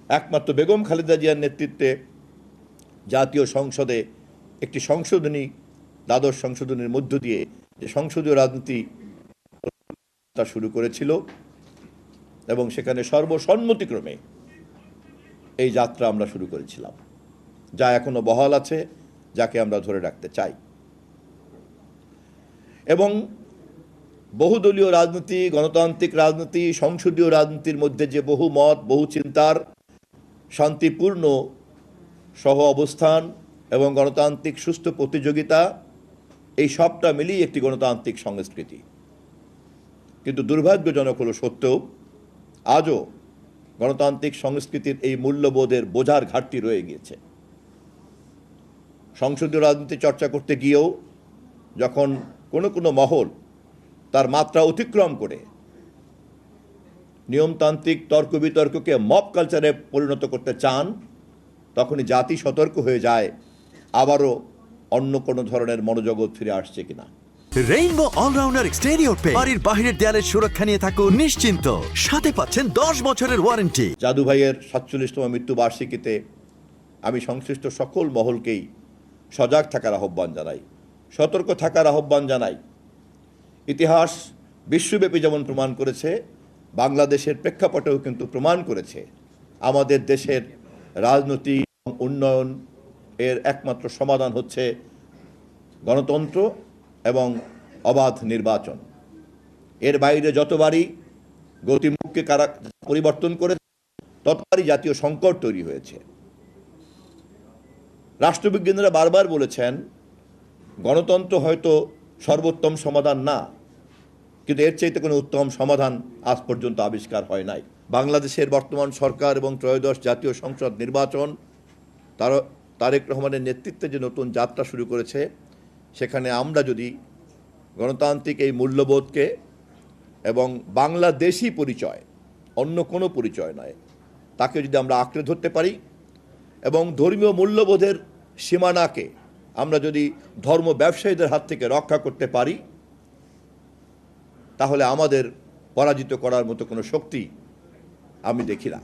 একমাত্র বেগম খালেদা জিয়ার নেতৃত্বে জাতীয় সংসদে একটি সংশোধনী, দ্বাদশ সংশোধনীর মধ্য দিয়ে যে সংসদীয় রাজনীতি তা শুরু করেছিল এবং সেখানে সর্বসম্মতিক্রমে এই যাত্রা আমরা শুরু করেছিলাম, যা এখনো বহাল আছে, যাকে আমরা ধরে রাখতে চাই। এবং বহুদলীয় রাজনীতি, গণতান্ত্রিক রাজনীতি, সংসদীয় রাজনীতির মধ্যে যে বহু মত, বহু চিন্তার শান্তিপূর্ণ সহ অবস্থান এবং গণতান্ত্রিক সুস্থ প্রতিযোগিতা, এই সবটা মিলিয়ে একটি গণতান্ত্রিক সংস্কৃতি। কিন্তু দুর্ভাগ্যজনক হলো সত্ত্বেও আজও গণতান্ত্রিক সংস্কৃতির এই মূল্যবোধের বোঝার ঘাটতি রয়ে গিয়েছে। সংসদীয় রাজনীতি চর্চা করতে গিয়েও যখন কোনো মহল তার মাত্রা অতিক্রম করে নিয়মতান্ত্রিক তর্ক বিতর্ককে মব কালচারে পরিণত করতে চান, তখনই জাতি সতর্ক হয়ে যায় আবারও অন্য কোনো ধরনের মনোজগৎ ফিরে আসছে কিনা। রেইনবো অলরাউন্ডার এক্সটেরিয়র পে বাড়ির বাহিরের দেয়ালের সুরক্ষা নিয়ে থাকুন নিশ্চিন্ত, সাথে পাচ্ছেন 10 বছরের ওয়ারেন্টি। জাদু ভাইয়ের 47তম মৃত্যুবার্ষিকীতে আমি সংশ্লিষ্ট সকল মহলকেই সজাগ থাকার আহ্বান জানাই, সতর্ক থাকার আহ্বান জানাই। ইতিহাস বিশ্বব্যাপী যেমন প্রমাণ করেছে, বাংলাদেশের প্রেক্ষাপটেও কিন্তু প্রমাণ করেছে আমাদের দেশের রাজনৈতিক উন্নয়ন এর একমাত্র সমাধান হচ্ছে গণতন্ত্র এবং অবাধ নির্বাচন। এর বাইরে যতবারই গতিমুখকে কারা পরিবর্তন করে, ততবারই জাতীয় সংকট তৈরি হয়েছে। রাষ্ট্রবিজ্ঞানীরা বারবার বলেছেন গণতন্ত্র হয়তো সর্বোত্তম সমাধান না, কিন্তু এর চাইতে কোনো উত্তম সমাধান আজ পর্যন্ত আবিষ্কার হয় নাই। বাংলাদেশের বর্তমান সরকার এবং ত্রয়োদশ জাতীয় সংসদ নির্বাচন তারেক রহমানের নেতৃত্বে যে নতুন যাত্রা শুরু করেছে, সেখানে আমরা যদি গণতান্ত্রিক এই মূল্যবোধকে এবং বাংলাদেশি পরিচয়, অন্য কোনো পরিচয় নয়, তাকে যদি আমরা আঁকড়ে ধরতে পারি এবং ধর্মীয় মূল্যবোধের সীমানাকে আমরা যদি ধর্ম ব্যবসায়ীদের হাত থেকে রক্ষা করতে পারি, তাহলে আমাদের পরাজিত করার মতো কোনো শক্তি আমি দেখি না।